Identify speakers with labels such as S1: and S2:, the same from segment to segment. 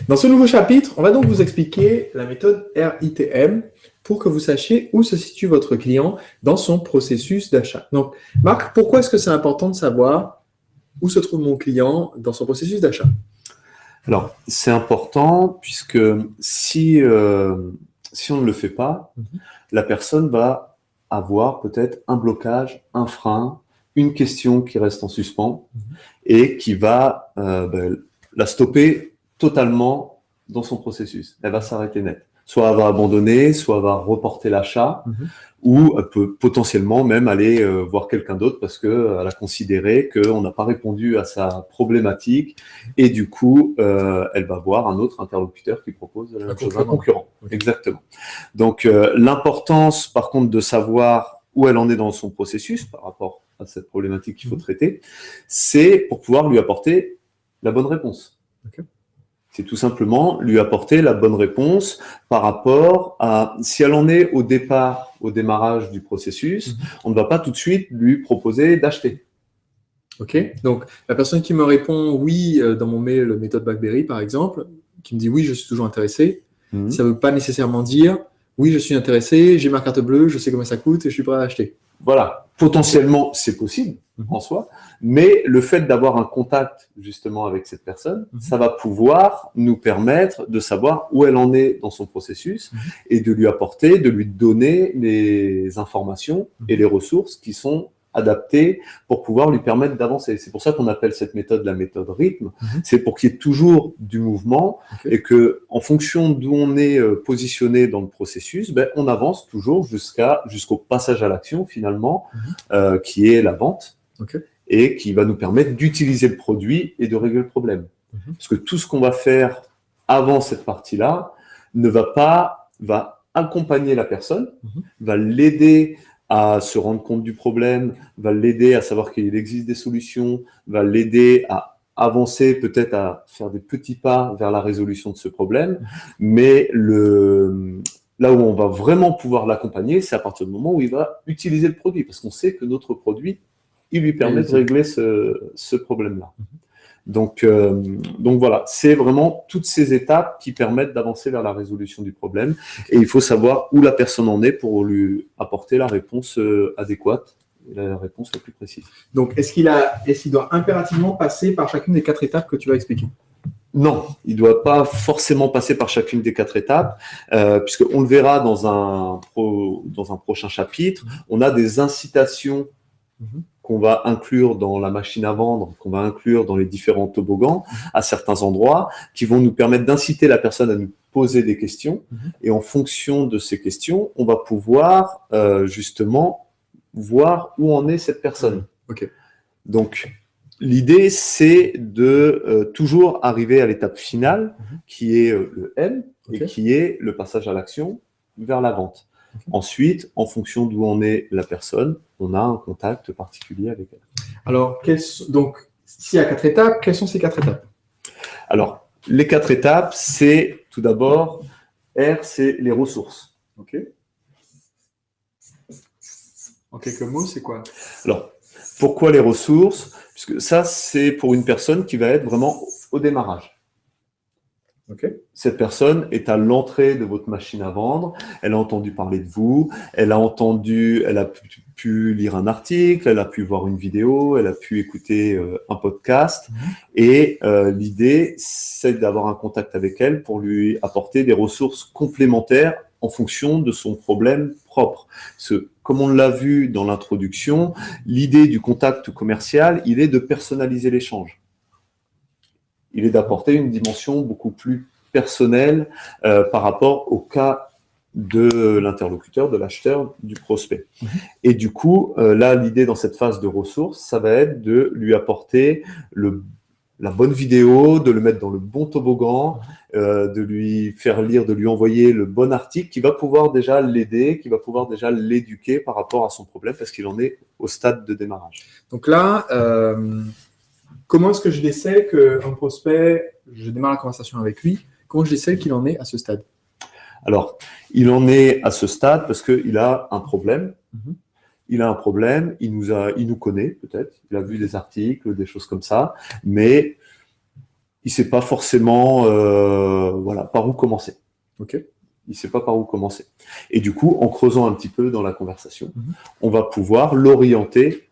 S1: Dans ce nouveau chapitre, on va donc vous expliquer la méthode RITM pour que vous sachiez où se situe votre client dans son processus d'achat. Donc, Marc, pourquoi est-ce que c'est important de savoir où se trouve mon client dans son processus d'achat?
S2: Alors, c'est important puisque si on ne le fait pas, la personne va avoir peut-être un blocage, un frein, une question qui reste en suspens et qui va la stopper totalement dans son processus. Elle va s'arrêter net. Soit elle va abandonner, soit elle va reporter l'achat, ou elle peut potentiellement même aller voir quelqu'un d'autre parce qu'elle a considéré qu'on n'a pas répondu à sa problématique et du coup, elle va voir un autre interlocuteur qui propose la même chose, un concurrent.
S1: Okay.
S2: Exactement. Donc, l'importance, par contre, de savoir où elle en est dans son processus par rapport à cette problématique qu'il faut traiter, c'est pour pouvoir lui apporter la bonne réponse.
S1: Okay.
S2: C'est tout simplement lui apporter la bonne réponse par rapport à, si elle en est au départ, au démarrage du processus, on ne va pas tout de suite lui proposer d'acheter.
S1: Ok, donc la personne qui me répond oui dans mon mail méthode BlackBerry par exemple, qui me dit oui je suis toujours intéressé, ça ne veut pas nécessairement dire oui je suis intéressé, j'ai ma carte bleue, je sais combien ça coûte et je suis prêt à acheter.
S2: Voilà, potentiellement c'est possible en soi, mais le fait d'avoir un contact justement avec cette personne, ça va pouvoir nous permettre de savoir où elle en est dans son processus et de lui apporter, de lui donner les informations et les ressources qui sont adaptées pour pouvoir lui permettre d'avancer. C'est pour ça qu'on appelle cette méthode la méthode rythme. C'est pour qu'il y ait toujours du mouvement et que, en fonction d'où on est positionné dans le processus, on avance toujours jusqu'au passage à l'action finalement, qui est la vente et qui va nous permettre d'utiliser le produit et de régler le problème. Parce que tout ce qu'on va faire avant cette partie-là va accompagner la personne, va l'aider à se rendre compte du problème, va l'aider à savoir qu'il existe des solutions, va l'aider à avancer, peut-être à faire des petits pas vers la résolution de ce problème. Mais là où on va vraiment pouvoir l'accompagner, c'est à partir du moment où il va utiliser le produit, parce qu'on sait que notre produit, il lui permet de régler ce problème-là. Donc voilà, c'est vraiment toutes ces étapes qui permettent d'avancer vers la résolution du problème. Et il faut savoir où la personne en est pour lui apporter la réponse adéquate, la réponse la plus précise.
S1: Donc, est-ce qu'il doit impérativement passer par chacune des 4 étapes que tu vas expliquer?
S2: Non, il ne doit pas forcément passer par chacune des 4 étapes, puisqu'on le verra dans un prochain chapitre. On a des incitations qu'on va inclure dans la machine à vendre, qu'on va inclure dans les différents toboggans à certains endroits, qui vont nous permettre d'inciter la personne à nous poser des questions. Et en fonction de ces questions, on va pouvoir justement voir où en est cette personne. Donc, l'idée, c'est de toujours arriver à l'étape finale, qui est le M, et qui est le passage à l'action vers la vente. Ensuite, en fonction d'où en est la personne, on a un contact particulier avec elle.
S1: Alors, donc, s'il y a 4 étapes, quelles sont ces 4 étapes?
S2: Alors, les 4 étapes, c'est tout d'abord, R, c'est les ressources.
S1: En quelques mots, c'est quoi?
S2: Alors, pourquoi les ressources? Puisque ça, c'est pour une personne qui va être vraiment au démarrage. Cette personne est à l'entrée de votre machine à vendre, elle a entendu parler de vous, elle a pu lire un article, elle a pu voir une vidéo, elle a pu écouter un podcast, et l'idée, c'est d'avoir un contact avec elle pour lui apporter des ressources complémentaires en fonction de son problème propre. Parce que, comme on l'a vu dans l'introduction, l'idée du contact commercial, il est de personnaliser l'échange. Il est d'apporter une dimension beaucoup plus personnelle par rapport au cas de l'interlocuteur, de l'acheteur, du prospect. Et du coup, là, l'idée dans cette phase de ressources, ça va être de lui apporter la bonne vidéo, de le mettre dans le bon toboggan, de lui faire lire, de lui envoyer le bon article qui va pouvoir déjà l'aider, qui va pouvoir déjà l'éduquer par rapport à son problème parce qu'il en est au stade de démarrage.
S1: Donc là, comment est-ce que je décèle qu'un prospect, je démarre la conversation avec lui, comment je décèle qu'il en est à ce stade?
S2: Alors, il en est à ce stade parce qu'il a un problème. Il a un problème, il nous connaît peut-être, il a vu des articles, des choses comme ça, mais il sait pas forcément voilà, par où commencer.
S1: Ok.
S2: Il sait pas par où commencer. Et du coup, en creusant un petit peu dans la conversation, on va pouvoir l'orienter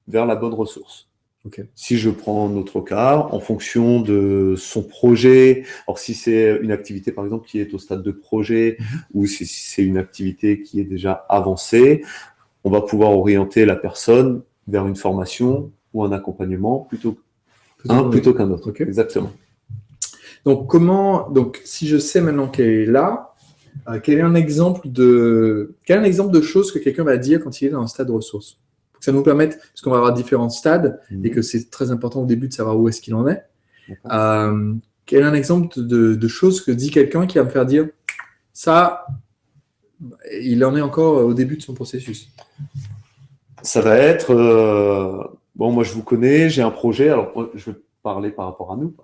S2: vers la bonne ressource.
S1: Ok.
S2: Si je prends notre cas, en fonction de son projet, alors si c'est une activité par exemple qui est au stade de projet ou si c'est une activité qui est déjà avancée, on va pouvoir orienter la personne vers une formation ou un accompagnement plutôt qu'un autre.
S1: Okay.
S2: Exactement.
S1: Donc si je sais maintenant qu'elle est là, quel est un exemple de choses que quelqu'un va dire quand il est dans un stade de ressources? Pour que ça nous permette, parce qu'on va avoir différents stades et que c'est très important au début de savoir où est-ce qu'il en est. Quel est un exemple de choses que dit quelqu'un qui va me faire dire ça, il en est encore au début de son processus?
S2: Ça va être, bon, moi je vous connais, j'ai un projet, alors je vais parler par rapport à nous.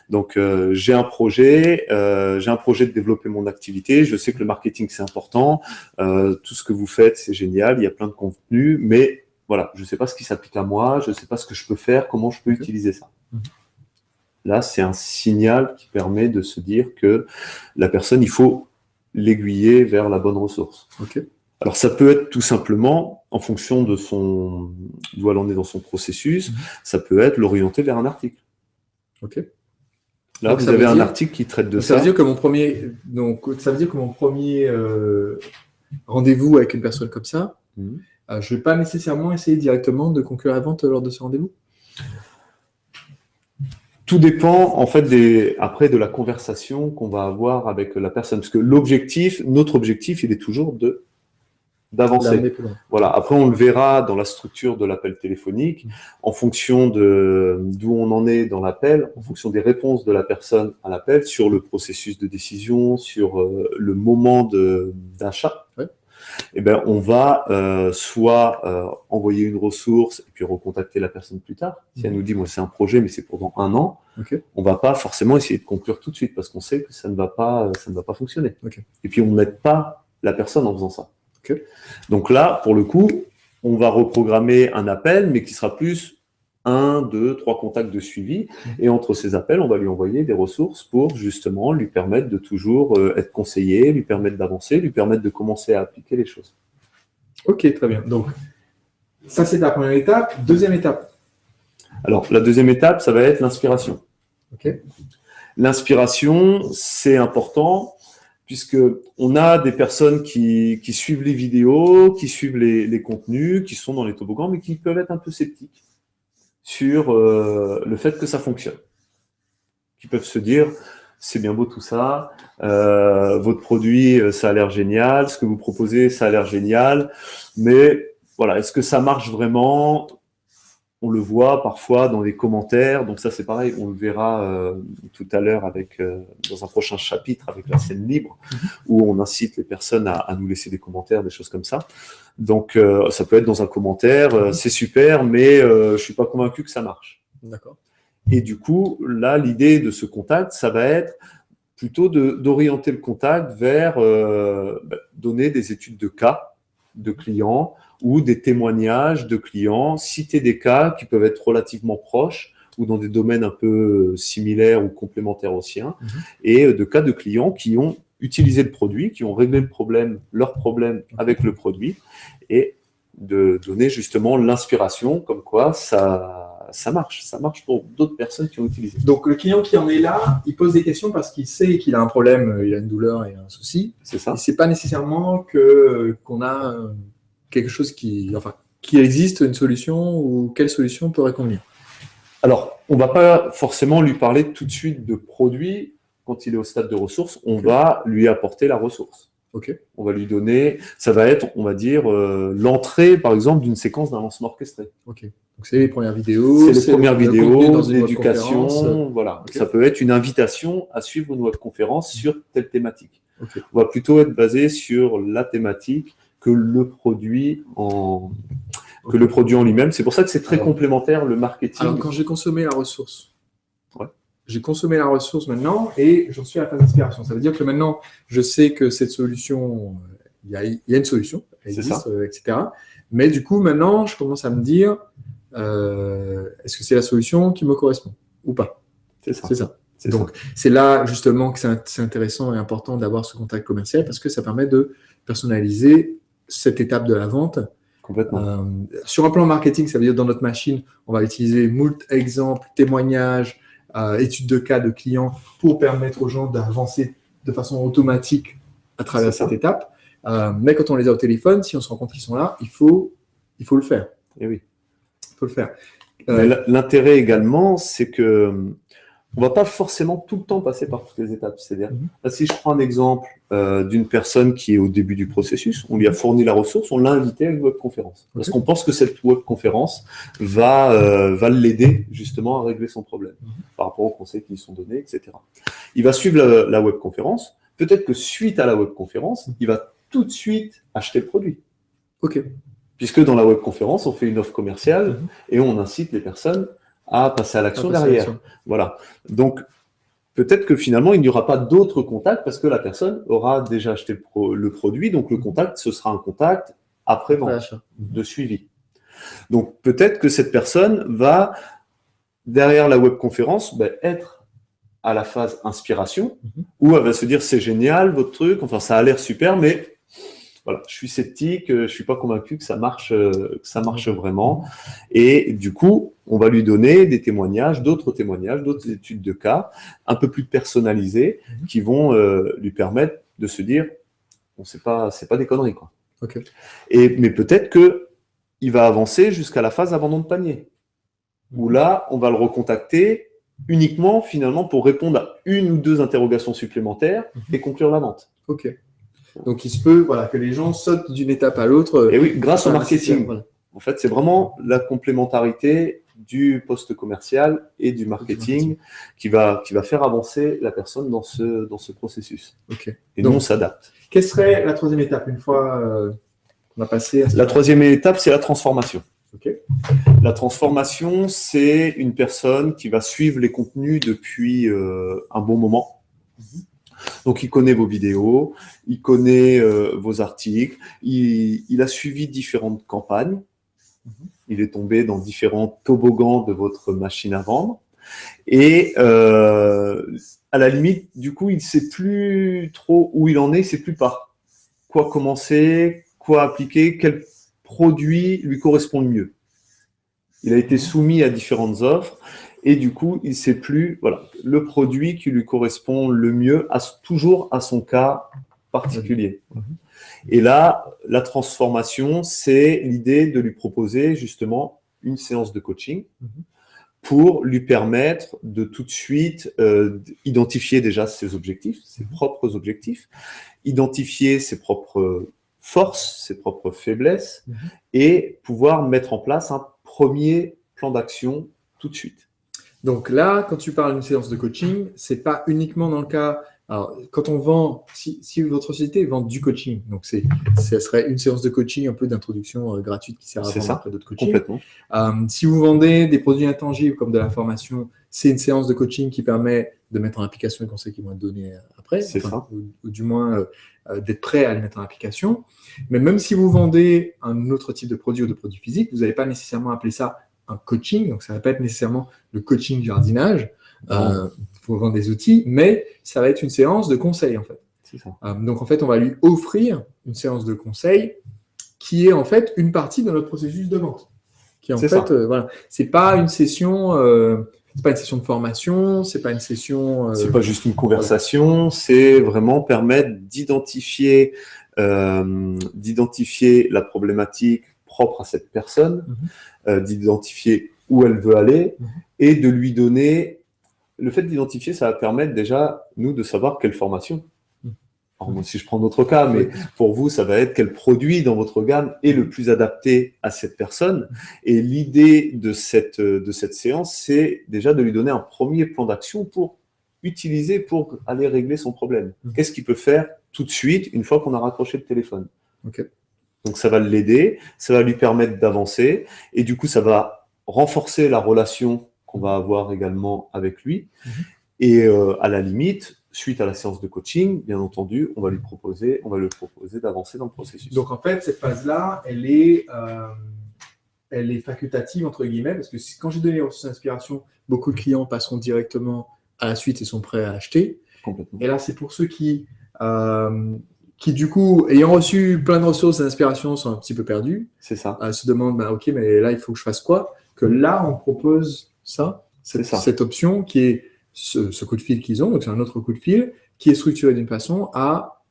S2: Donc j'ai un projet de développer mon activité, je sais que le marketing c'est important, tout ce que vous faites c'est génial, il y a plein de contenu, mais voilà, je ne sais pas ce qui s'applique à moi, je ne sais pas ce que je peux faire, comment je peux utiliser ça. Là, c'est un signal qui permet de se dire que la personne, il faut l'aiguiller vers la bonne ressource. Alors, ça peut être tout simplement, en fonction de d'où elle en est dans son processus, ça peut être l'orienter vers un article. Là, vous avez un article qui traite de ça.
S1: Ça veut dire que mon premier, rendez-vous avec une personne comme ça, je ne vais pas nécessairement essayer directement de conclure la vente lors de ce rendez-vous?
S2: Tout dépend en fait après de la conversation qu'on va avoir avec la personne, parce que notre objectif, il est toujours d'avancer. Voilà. Après, on le verra dans la structure de l'appel téléphonique, en fonction d'où on en est dans l'appel, en fonction des réponses de la personne à l'appel, sur le processus de décision, sur le moment d'achat. Eh ben, on va soit envoyer une ressource et puis recontacter la personne plus tard. Si elle nous dit, moi, c'est un projet, mais c'est pour dans 1 an, on va pas forcément essayer de conclure tout de suite parce qu'on sait que ça ne va pas fonctionner. Et puis, on n'aide pas la personne en faisant ça. Donc là, pour le coup, on va reprogrammer un appel, mais qui sera plus 1, 2, 3 contacts de suivi. Et entre ces appels, on va lui envoyer des ressources pour justement lui permettre de toujours être conseillé, lui permettre d'avancer, lui permettre de commencer à appliquer les choses.
S1: Ok, très bien. Donc, ça, c'est la première étape. Deuxième étape.
S2: Alors, la deuxième étape, ça va être l'inspiration. L'inspiration, c'est important puisqu'on a des personnes qui suivent les vidéos, qui suivent les contenus, qui sont dans les toboggans, mais qui peuvent être un peu sceptiques sur le fait que ça fonctionne. Qui peuvent se dire, c'est bien beau tout ça, votre produit, ça a l'air génial, ce que vous proposez, ça a l'air génial, mais voilà, est-ce que ça marche vraiment? On le voit parfois dans les commentaires, donc ça c'est pareil, on le verra tout à l'heure dans un prochain chapitre avec la scène libre, où on incite les personnes à nous laisser des commentaires, des choses comme ça. Donc ça peut être dans un commentaire, c'est super, mais je suis pas convaincu que ça marche.
S1: D'accord.
S2: Et du coup, là, l'idée de ce contact, ça va être plutôt d'orienter le contact vers donner des études de cas de clients ou des témoignages de clients, citer des cas qui peuvent être relativement proches ou dans des domaines un peu similaires ou complémentaires aux siens, et de cas de clients qui ont utilisé le produit, qui ont réglé leur problème avec le produit, et de donner justement l'inspiration comme quoi ça marche pour d'autres personnes qui ont utilisé.
S1: Donc le client qui en est là, il pose des questions parce qu'il sait qu'il a un problème, il a une douleur et un souci.
S2: C'est ça.
S1: Et c'est pas nécessairement qu'on a quelque chose qui existe une solution ou quelle solution pourrait convenir.
S2: Alors, on va pas forcément lui parler tout de suite de produit quand il est au stade de ressources. On va lui apporter la ressource. On va lui donner, ça va être, on va dire, l'entrée, par exemple, d'une séquence d'un lancement orchestré.
S1: Donc c'est les premières vidéos,
S2: c'est les premières vidéos, l'éducation, voilà. Ça peut être une invitation à suivre une webconférence sur telle thématique. On va plutôt être basé sur la thématique que le produit en lui-même. C'est pour ça que c'est très complémentaire, le marketing.
S1: Alors, quand j'ai consommé la ressource, j'ai consommé la ressource maintenant et j'en suis à la phase d'inspiration. Ça veut dire que maintenant, je sais que cette solution, il y a une solution, elle existe, etc. Mais du coup, maintenant, je commence à me dire, est-ce que c'est la solution qui me correspond ou pas?
S2: C'est ça.
S1: C'est ça.
S2: C'est
S1: Donc, c'est là justement que c'est intéressant et important d'avoir ce contact commercial parce que ça permet de personnaliser cette étape de la vente.
S2: Complètement.
S1: Sur un plan marketing, ça veut dire dans notre machine, on va utiliser moult exemples, témoignages, études de cas de clients pour permettre aux gens d'avancer de façon automatique à travers cette étape. Mais quand on les a au téléphone, si on se rend compte qu'ils sont là, il faut le faire.
S2: Et oui.
S1: Il faut le faire.
S2: L'intérêt également, c'est que on ne va pas forcément tout le temps passer par toutes les étapes. C'est-à-dire, si je prends un exemple d'une personne qui est au début du processus, on lui a fourni la ressource, on l'a invité à une webconférence. Parce qu'on pense que cette webconférence va l'aider justement à régler son problème par rapport aux conseils qui lui sont donnés, etc. Il va suivre la webconférence. Peut-être que suite à la webconférence, il va tout de suite acheter le produit.
S1: OK.
S2: Puisque dans la webconférence, on fait une offre commerciale et on incite les personnes à passer à l'action derrière. Voilà. Donc, peut-être que finalement, il n'y aura pas d'autres contacts parce que la personne aura déjà acheté le produit. Donc, le contact, ce sera un contact après-vente, de suivi. Donc, peut-être que cette personne va, derrière la webconférence, être à la phase inspiration, où elle va se dire, c'est génial, votre truc, enfin, ça a l'air super, mais voilà, je suis sceptique, je suis pas convaincu que ça marche vraiment. Et du coup, on va lui donner des témoignages, d'autres études de cas, un peu plus personnalisées, qui vont lui permettre de se dire, bon, c'est pas des conneries, quoi.
S1: Okay.
S2: Mais peut-être que il va avancer jusqu'à la phase abandon de panier, où là, on va le recontacter uniquement finalement pour répondre à une ou deux interrogations supplémentaires et conclure la vente.
S1: Ok. Donc, il se peut que les gens sautent d'une étape à l'autre.
S2: Et oui, grâce au marketing. Voilà. En fait, c'est vraiment la complémentarité du poste commercial et du marketing qui va faire avancer la personne dans ce processus.
S1: Okay.
S2: Et donc, nous, on s'adapte.
S1: Quelle serait la troisième étape une fois qu'on a passé à
S2: La troisième étape, c'est la transformation.
S1: Okay.
S2: La transformation, c'est une personne qui va suivre les contenus depuis un bon moment. Donc, il connaît vos vidéos, il connaît vos articles, il a suivi différentes campagnes, il est tombé dans différents toboggans de votre machine à vendre. Et à la limite, du coup, il ne sait plus trop où il en est, il ne sait plus par quoi commencer, quoi appliquer, quel produit lui correspond le mieux. Il a été soumis à différentes offres. Et du coup, il ne sait plus le produit qui lui correspond le mieux, toujours à son cas particulier. Et là, la transformation, c'est l'idée de lui proposer justement une séance de coaching pour lui permettre de tout de suite identifier déjà ses objectifs, ses propres objectifs, identifier ses propres forces, ses propres faiblesses et pouvoir mettre en place un premier plan d'action tout de suite.
S1: Donc là, quand tu parles d'une séance de coaching, c'est pas uniquement dans le cas. Alors, quand on vend, si votre société vend du coaching, donc ça serait une séance de coaching un peu d'introduction gratuite qui sert à vendre après d'autres coachings.
S2: Complètement.
S1: Si vous vendez des produits intangibles comme de la formation, c'est une séance de coaching qui permet de mettre en application les conseils qui vont être donnés après, ou du moins d'être prêt à les mettre en application. Mais même si vous vendez un autre type de produit ou de produit physique, vous n'allez pas nécessairement appeler ça un coaching, donc ça ne va pas être nécessairement le coaching jardinage, pour vendre des outils, mais ça va être une séance de conseil en fait.
S2: C'est ça.
S1: Donc en fait, on va lui offrir une séance de conseil qui est en fait une partie de notre processus de vente. Qui est en fait, c'est pas une session, c'est pas une session de formation, c'est pas une session.
S2: C'est pas juste une conversation, c'est vraiment permettre d'identifier la problématique propre à cette personne, d'identifier où elle veut aller et de lui donner. Le fait d'identifier, ça va permettre déjà, nous, de savoir quelle formation. Alors, moi, si je prends notre cas, mais pour vous, ça va être quel produit dans votre gamme est le plus adapté à cette personne. Et l'idée de cette séance, c'est déjà de lui donner un premier plan d'action pour utiliser, pour aller régler son problème. Qu'est-ce qu'il peut faire tout de suite, une fois qu'on a raccroché le téléphone? Donc, ça va l'aider, ça va lui permettre d'avancer. Et du coup, ça va renforcer la relation qu'on va avoir également avec lui. Et à la limite, suite à la séance de coaching, bien entendu, on va lui proposer d'avancer dans le processus.
S1: Donc en fait, cette phase-là, elle est elle est facultative, entre guillemets, parce que quand j'ai donné les ressources d'inspiration, beaucoup de clients passeront directement à la suite et sont prêts à acheter.
S2: Complètement.
S1: Et là, c'est pour ceux qui, du coup, ayant reçu plein de ressources d'inspiration, sont un petit peu perdus,
S2: C'est ça.
S1: se demandent, bah, OK, mais là, il faut que je fasse quoi? Que là, on propose ça, cette option qui est ce coup de fil qu'ils ont, donc c'est un autre coup de fil, qui est structuré d'une façon à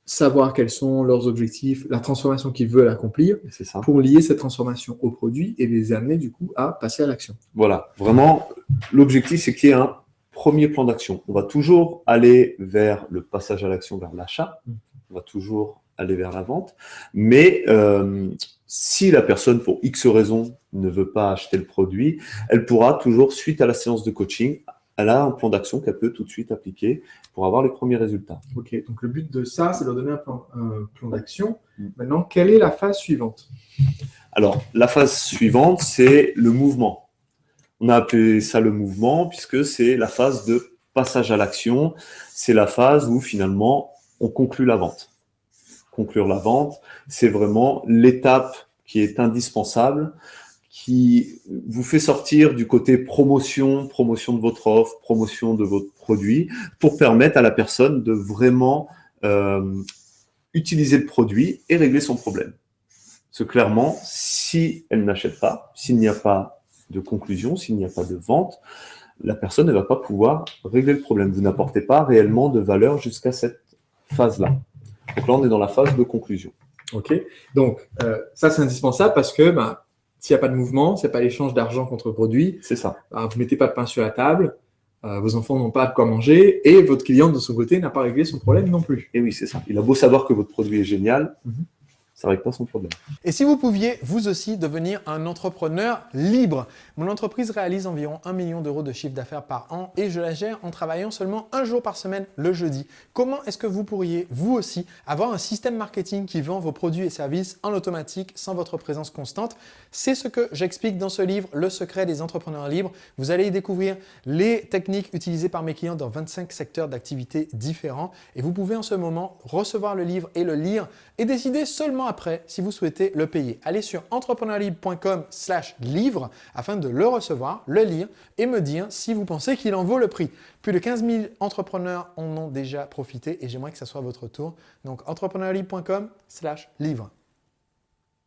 S1: savoir quels sont leurs objectifs, la transformation qu'ils veulent accomplir,
S2: C'est ça.
S1: pour lier cette transformation au produit et les amener du coup à passer à l'action.
S2: Voilà, vraiment, l'objectif, c'est qu'il y ait un premier plan d'action. On va toujours aller vers le passage à l'action, vers l'achat. On va toujours aller vers la vente. Mais si la personne, pour X raisons, ne veut pas acheter le produit, elle pourra toujours, suite à la séance de coaching, elle a un plan d'action qu'elle peut tout de suite appliquer pour avoir les premiers résultats.
S1: Ok, donc le but de ça, c'est de leur donner un plan d'action. Maintenant, quelle est la phase suivante?
S2: Alors, la phase suivante, c'est le mouvement. On a appelé ça le mouvement puisque c'est la phase de passage à l'action. C'est la phase où finalement, on conclut la vente. Conclure la vente, c'est vraiment l'étape qui est indispensable, qui vous fait sortir du côté promotion de votre offre, promotion de votre produit, pour permettre à la personne de vraiment utiliser le produit et régler son problème. Parce que clairement, si elle n'achète pas, s'il n'y a pas de conclusion, s'il n'y a pas de vente, la personne ne va pas pouvoir régler le problème. Vous n'apportez pas réellement de valeur jusqu'à cette phase-là. Donc là, on est dans la phase de conclusion.
S1: Ok, donc ça c'est indispensable parce que s'il n'y a pas de mouvement, s'il n'y a pas l'échange d'argent contre produit,
S2: c'est ça.
S1: Vous ne mettez pas de pain sur la table, vos enfants n'ont pas de quoi manger et votre client de son côté n'a pas réglé son problème non plus.
S2: Et oui, c'est ça. Il a beau savoir que votre produit est génial, ça ne règle pas son problème.
S3: Et si vous pouviez, vous aussi, devenir un entrepreneur libre? Mon entreprise réalise environ 1 million d'euros de chiffre d'affaires par an et je la gère en travaillant seulement un jour par semaine, le jeudi. Comment est-ce que vous pourriez, vous aussi, avoir un système marketing qui vend vos produits et services en automatique sans votre présence constante? C'est ce que j'explique dans ce livre, Le secret des entrepreneurs libres. Vous allez y découvrir les techniques utilisées par mes clients dans 25 secteurs d'activité différents et vous pouvez en ce moment recevoir le livre et le lire et décider seulement après si vous souhaitez le payer. Allez sur entrepreneurlibre.com/livre afin de le recevoir, le lire et me dire si vous pensez qu'il en vaut le prix. Plus de 15 000 entrepreneurs en ont déjà profité et j'aimerais que ça soit votre tour. Donc entrepreneurlibre.com/livre.